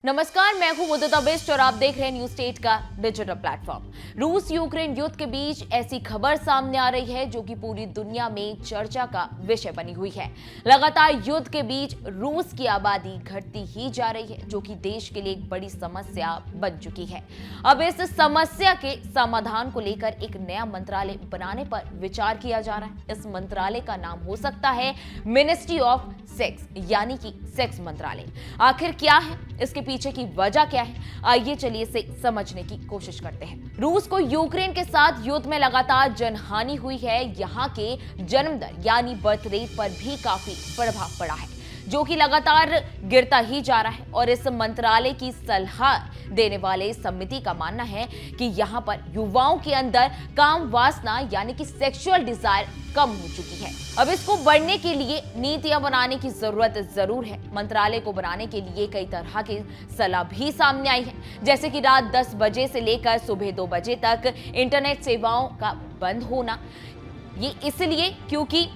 नमस्कार, मैं हूं मुद्दा बिष्ट और आप देख रहे हैं न्यूज स्टेट का डिजिटल प्लेटफॉर्म। रूस यूक्रेन युद्ध के बीच ऐसी खबर सामने आ रही है जो कि पूरी दुनिया में चर्चा का विषय बनी हुई है। लगातार युद्ध के बीच रूस की आबादी घटती ही जा रही है, जो कि देश के लिए एक बड़ी समस्या बन चुकी है। अब इस समस्या के समाधान को लेकर एक नया मंत्रालय बनाने पर विचार किया जा रहा है। इस मंत्रालय का नाम हो सकता है मिनिस्ट्री ऑफ सेक्स, यानी कि सेक्स मंत्रालय। आखिर क्या है, इसके पीछे की वजह क्या है, आइए चलिए इसे समझने की कोशिश करते हैं। रूस को यूक्रेन के साथ युद्ध में लगातार जनहानि हुई है। यहाँ के जन्म दर यानी बर्थ रेट पर भी काफी प्रभाव पड़ा है, जो कि लगातार गिरता ही जा रहा है। और इस मंत्रालय की सलाह देने वाले समिति का मानना है कि यहाँ पर युवाओं के अंदर काम वासना यानी कि सेक्सुअल डिजायर कम हो चुकी है। अब इसको बढ़ने के लिए नीतियां बनाने की जरूरत जरूर है। मंत्रालय को बनाने के लिए कई तरह की सलाह भी सामने आई है, जैसे कि रात 10 बजे से लेकर सुबह 2 बजे तक इंटरनेट सेवाओं का बंद होना। ये इसलिए क्योंकि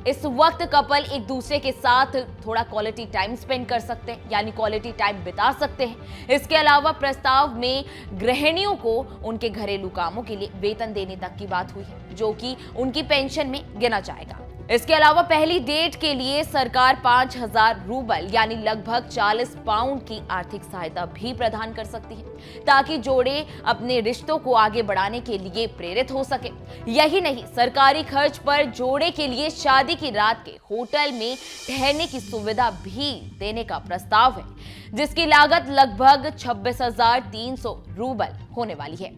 इस वक्त कपल एक दूसरे के साथ थोड़ा क्वालिटी टाइम स्पेंड कर सकते हैं, यानी क्वालिटी टाइम बिता सकते हैं। इसके अलावा प्रस्ताव में गृहिणियों को उनके घरेलू कामों के लिए वेतन देने तक की बात हुई है, जो कि उनकी पेंशन में गिना जाएगा। इसके अलावा पहली डेट के लिए सरकार 5,000 रूबल यानी लगभग 40 पाउंड की आर्थिक सहायता भी प्रदान कर सकती है, ताकि जोड़े अपने रिश्तों को आगे बढ़ाने के लिए प्रेरित हो सके। यही नहीं, सरकारी खर्च पर जोड़े के लिए शादी की रात के होटल में ठहरने की सुविधा भी देने का प्रस्ताव है, जिसकी लागत लगभग 26,300 रूबल होने वाली है।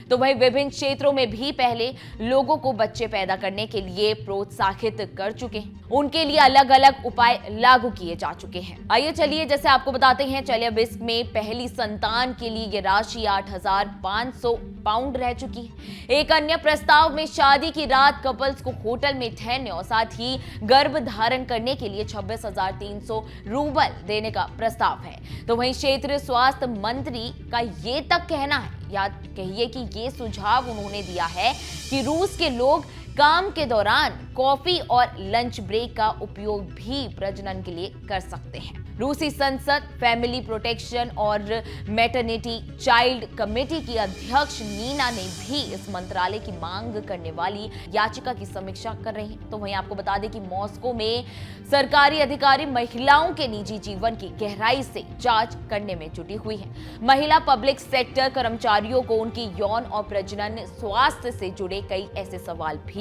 तो वहीं विभिन्न क्षेत्रों में भी पहले लोगों को बच्चे पैदा करने के लिए प्रोत्साहित कर चुके हैं। उनके लिए अलग अलग उपाय लागू किए जा चुके हैं। आइए चलिए जैसे आपको बताते हैं, चलिए अब इसमें पहली संतान के लिए ये राशि 8,500 पाउंड रह चुकी है। एक अन्य प्रस्ताव में शादी की रात कपल्स को होटल में ठहरने और साथ ही गर्भ धारण करने के लिए 26,300 रूबल देने का प्रस्ताव है। तो वहीं क्षेत्रीय स्वास्थ्य मंत्री का ये तक कहना है, याद कहिए कि ये सुझाव उन्होंने दिया है कि रूस के लोग काम के दौरान कॉफी और लंच ब्रेक का उपयोग भी प्रजनन के लिए कर सकते हैं। रूसी संसद फैमिली प्रोटेक्शन और मैटरनिटी चाइल्ड कमेटी की अध्यक्ष नीना ने भी इस मंत्रालय की मांग करने वाली याचिका की समीक्षा कर रही हैं। तो वहीं आपको बता दें कि मॉस्को में सरकारी अधिकारी महिलाओं के निजी जीवन की गहराई से जांच करने में जुटी हुई है। महिला पब्लिक सेक्टर कर्मचारियों को उनकी यौन और प्रजनन स्वास्थ्य से जुड़े कई ऐसे सवाल भी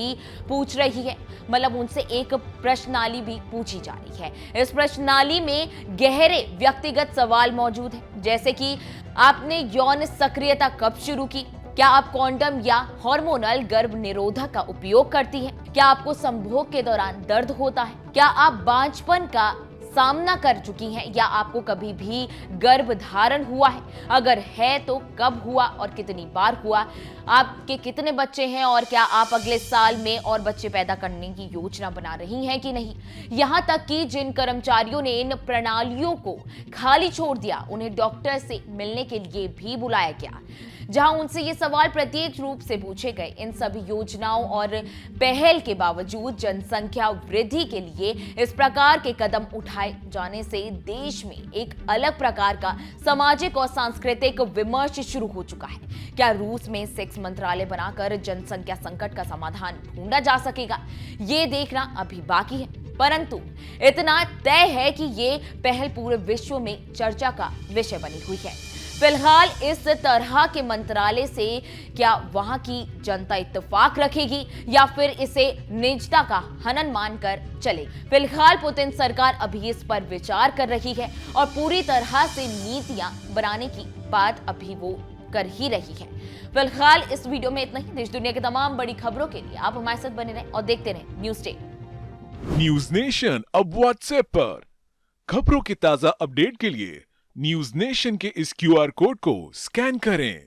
पूछ रही है, मतलब उनसे एक प्रश्नावली भी पूछी जा रही है। इस प्रश्नावली में गहरे व्यक्तिगत सवाल मौजूद हैं, जैसे कि आपने यौन सक्रियता कब शुरू की, क्या आप कॉन्डम या हार्मोनल गर्भ निरोधक का उपयोग करती हैं, क्या आपको संभोग के दौरान दर्द होता है, क्या आप बांझपन का सामना कर चुकी हैं या आपको कभी भी गर्भ धारण हुआ है, अगर है तो कब हुआ और कितनी बार हुआ, आपके कितने बच्चे हैं और क्या आप अगले साल में और बच्चे पैदा करने की योजना बना रही हैं कि नहीं। यहाँ तक कि जिन कर्मचारियों ने इन प्रणालियों को खाली छोड़ दिया, उन्हें डॉक्टर से मिलने के लिए भी बुलाया गया, जहां उनसे ये सवाल प्रत्येक रूप से पूछे गए। इन सभी योजनाओं और पहल के बावजूद जनसंख्या वृद्धि के लिए इस प्रकार के कदम उठाए जाने से देश में एक अलग प्रकार का सामाजिक और सांस्कृतिक विमर्श शुरू हो चुका है। क्या रूस में सेक्स मंत्रालय बनाकर जनसंख्या संकट का समाधान ढूंढा जा सकेगा, ये देखना अभी बाकी है, परंतु इतना तय है कि ये पहल पूरे विश्व में चर्चा का विषय बनी हुई है। फिलहाल इस तरह के मंत्रालय से क्या वहां की जनता इत्तेफाक रखेगी या फिर इसे निजता का हनन मानकर चलेगी। फिलहाल पुतिन सरकार अभी इस पर विचार कर रही है और पूरी तरह से नीतियां बनाने की बात अभी वो कर ही रही है। फिलहाल इस वीडियो में इतना ही। देश दुनिया की तमाम बड़ी खबरों के लिए आप हमारे साथ बने रहें और देखते रहें न्यूज स्टेट। न्यूज नेशन अब व्हाट्सएप पर खबरों की ताजा अपडेट के लिए न्यूज नेशन के इस QR कोड को स्कैन करें।